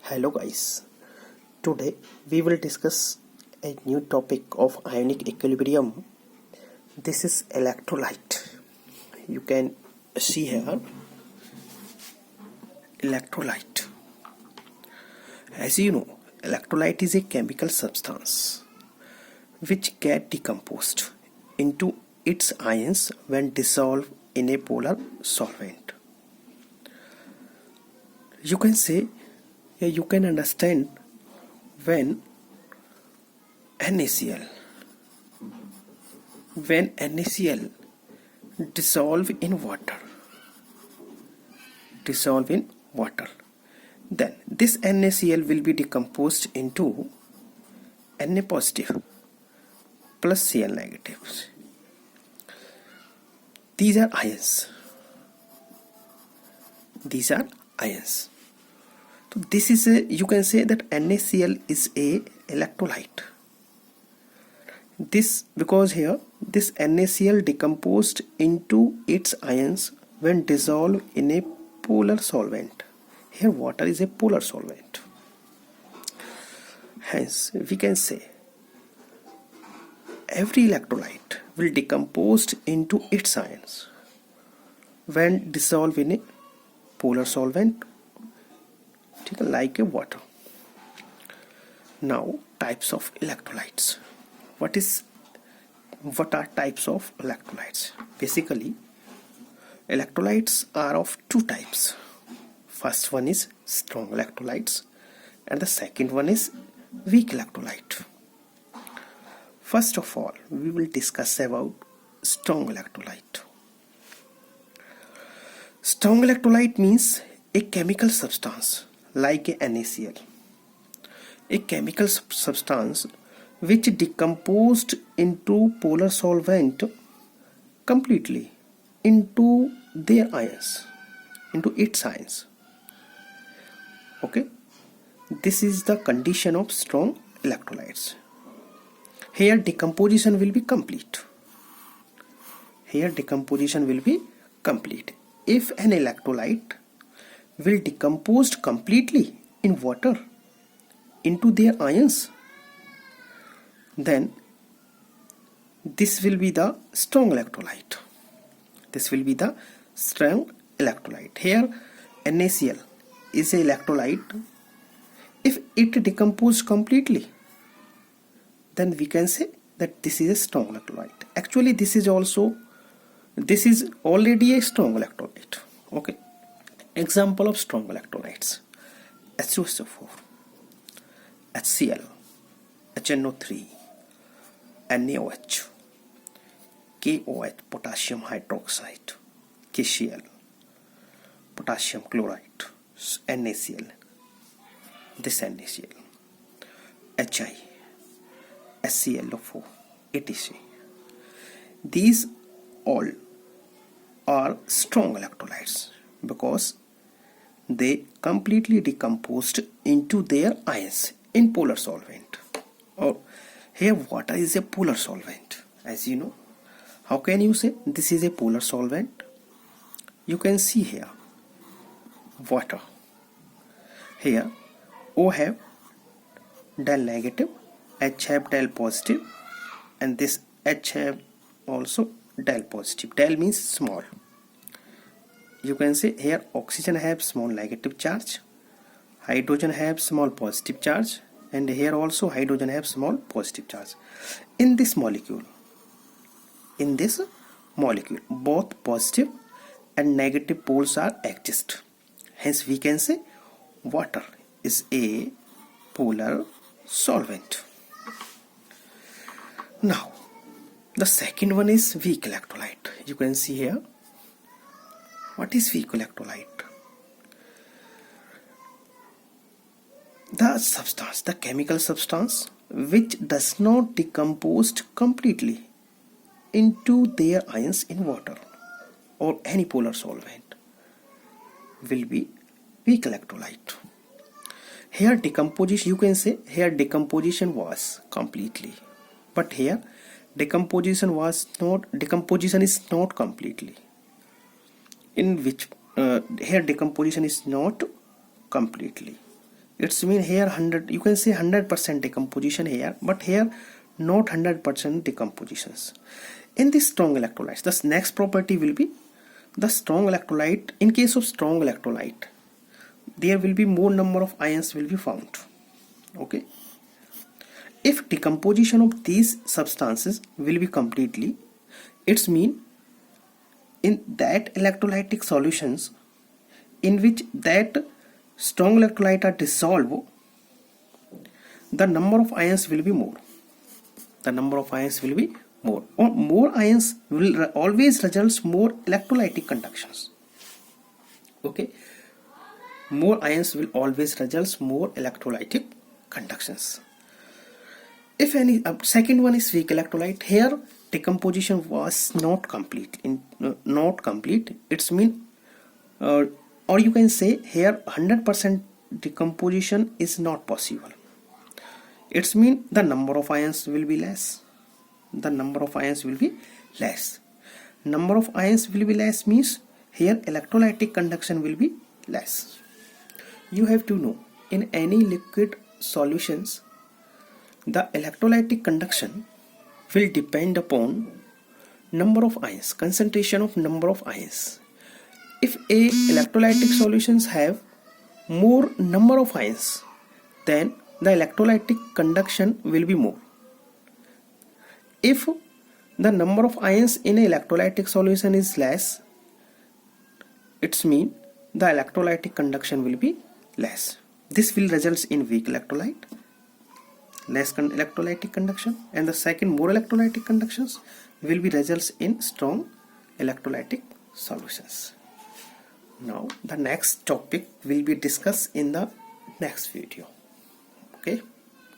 Hello guys, today we will discuss a new topic of ionic equilibrium. This is electrolyte. You can see here electrolyte. As you know, electrolyte is a chemical substance which get decomposed into its ions when dissolved in a polar solvent. You can say, you can understand when NaCl dissolve in water, then this NaCl will be decomposed into Na positive plus Cl negatives. These are ions. So this is you can say that NaCl is a electrolyte. This because here this NaCl decomposed into its ions when dissolved in a polar solvent. Here water is a polar solvent. Hence we can say every electrolyte will decompose into its ions when dissolved in a polar solvent like a water. Now types of electrolytes. What are types of electrolytes? Basically, electrolytes are of two types. First one is strong electrolytes and the second one is weak electrolyte. First of all, we will discuss about strong electrolyte. Strong electrolyte means a chemical substance like a NaCl, a chemical substance which decomposed into polar solvent completely into their ions, into its ions. Okay, this is the condition of strong electrolytes. Here decomposition will be complete. If an electrolyte will decompose completely in water into their ions, then this will be the strong electrolyte. Here NaCl is a electrolyte. If it decomposes completely, then we can say that this is a strong electrolyte. Actually this is already a strong electrolyte. Okay. Example of strong electrolytes: H2SO4, HCl, HNO3, NaOH, KOH, potassium hydroxide, KCl, potassium chloride, NaCl, this NaCl, Hi, HClO4, etc. These all are strong electrolytes because they completely decomposed into their ions in polar solvent. Or here water is a polar solvent, as you know. How can you say this is a polar solvent? You can see here water. Here O have del negative, H have del positive, and this H have also del positive. Del means small. You can say here oxygen have small negative charge, hydrogen have small positive charge, and here also hydrogen have small positive charge. In this molecule both positive and negative poles are exist. Hence we can say water is a polar solvent. Now the second one is weak electrolyte. You can see here. What is weak electrolyte? The chemical substance which does not decompose completely into their ions in water or any polar solvent will be weak electrolyte. Here decomposition, you can say here decomposition was completely, but here decomposition is not completely. In which here decomposition is not completely. It's mean here 100, you can say 100% decomposition here, but here not 100% decompositions. In the strong electrolytes, the next property will be the strong electrolyte. In case of strong electrolyte, there will be more number of ions will be found. Okay. If decomposition of these substances will be completely, it's mean in that electrolytic solutions in which that strong electrolyte are dissolved, the number of ions will be more. The number of ions will be more, or more ions will always results more electrolytic conductions. Okay, more ions will always results more electrolytic conductions. If any, second one is weak electrolyte. Here decomposition was not complete. Not complete. It's mean, or you can say here 100% decomposition is not possible. It's mean the number of ions will be less. The number of ions will be less. Number of ions will be less means here electrolytic conduction will be less. You have to know, in any liquid solutions, the electrolytic conduction will depend upon number of ions, concentration of number of ions. If a electrolytic solutions have more number of ions, then the electrolytic conduction will be more. If the number of ions in a electrolytic solution is less, it's mean the electrolytic conduction will be less. This will result in weak electrolyte, less electrolytic conduction, and the second more electrolytic conductions will be results in strong electrolytic solutions. Now the next topic will be discussed in the next video.